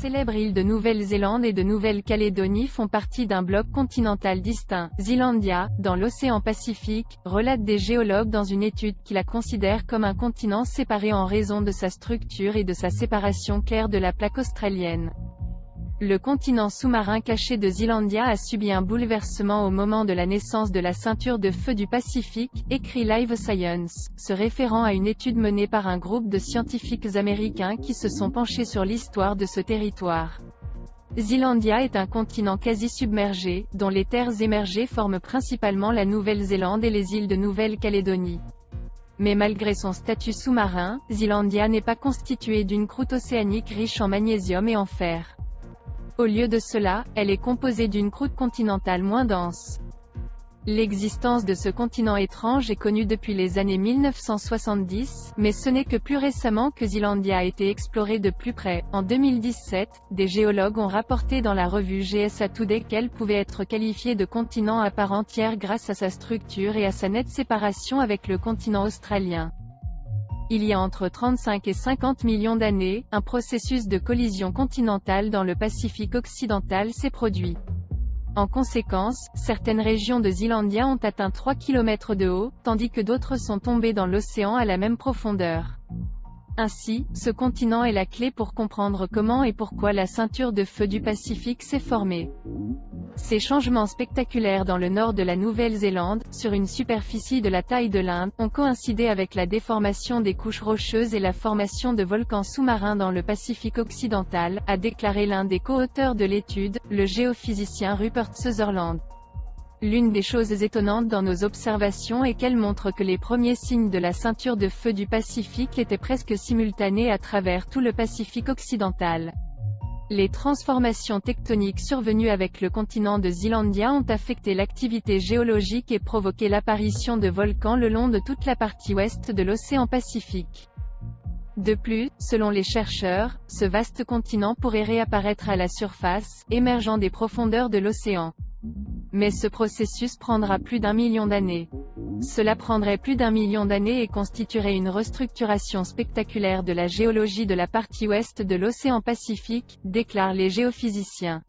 célèbres îles de Nouvelle-Zélande et de Nouvelle-Calédonie font partie d'un bloc continental distinct, Zealandia, dans l'océan Pacifique, relatent des géologues dans une étude qui la considère comme un continent séparé en raison de sa structure et de sa séparation claire de la plaque australienne. Le continent sous-marin caché de Zealandia a subi un bouleversement au moment de la naissance de la ceinture de feu du Pacifique, écrit Live Science, se référant à une étude menée par un groupe de scientifiques américains qui se sont penchés sur l'histoire de ce territoire. Zealandia est un continent quasi submergé, dont les terres émergées forment principalement la Nouvelle-Zélande et les îles de Nouvelle-Calédonie. Mais malgré son statut sous-marin, Zealandia n'est pas constituée d'une croûte océanique riche en magnésium et en fer. Au lieu de cela, elle est composée d'une croûte continentale moins dense. L'existence de ce continent étrange est connue depuis les années 1970, mais ce n'est que plus récemment que Zealandia a été explorée de plus près. En 2017, des géologues ont rapporté dans la revue GSA Today qu'elle pouvait être qualifiée de continent à part entière grâce à sa structure et à sa nette séparation avec le continent australien. Il y a entre 35 et 50 millions d'années, un processus de collision continentale dans le Pacifique occidental s'est produit. En conséquence, certaines régions de Zealandia ont atteint 3 km de haut, tandis que d'autres sont tombées dans l'océan à la même profondeur. Ainsi, ce continent est la clé pour comprendre comment et pourquoi la ceinture de feu du Pacifique s'est formée. Ces changements spectaculaires dans le nord de la Nouvelle-Zélande, sur une superficie de la taille de l'Inde, ont coïncidé avec la déformation des couches rocheuses et la formation de volcans sous-marins dans le Pacifique occidental, a déclaré l'un des co-auteurs de l'étude, le géophysicien Rupert Sutherland. L'une des choses étonnantes dans nos observations est qu'elle montre que les premiers signes de la ceinture de feu du Pacifique étaient presque simultanés à travers tout le Pacifique occidental. Les transformations tectoniques survenues avec le continent de Zealandia ont affecté l'activité géologique et provoqué l'apparition de volcans le long de toute la partie ouest de l'océan Pacifique. De plus, selon les chercheurs, ce vaste continent pourrait réapparaître à la surface, émergeant des profondeurs de l'océan. Mais ce processus prendra plus d'1 million d'années. Cela prendrait plus d'1 million d'années et constituerait une restructuration spectaculaire de la géologie de la partie ouest de l'océan Pacifique, déclarent les géophysiciens.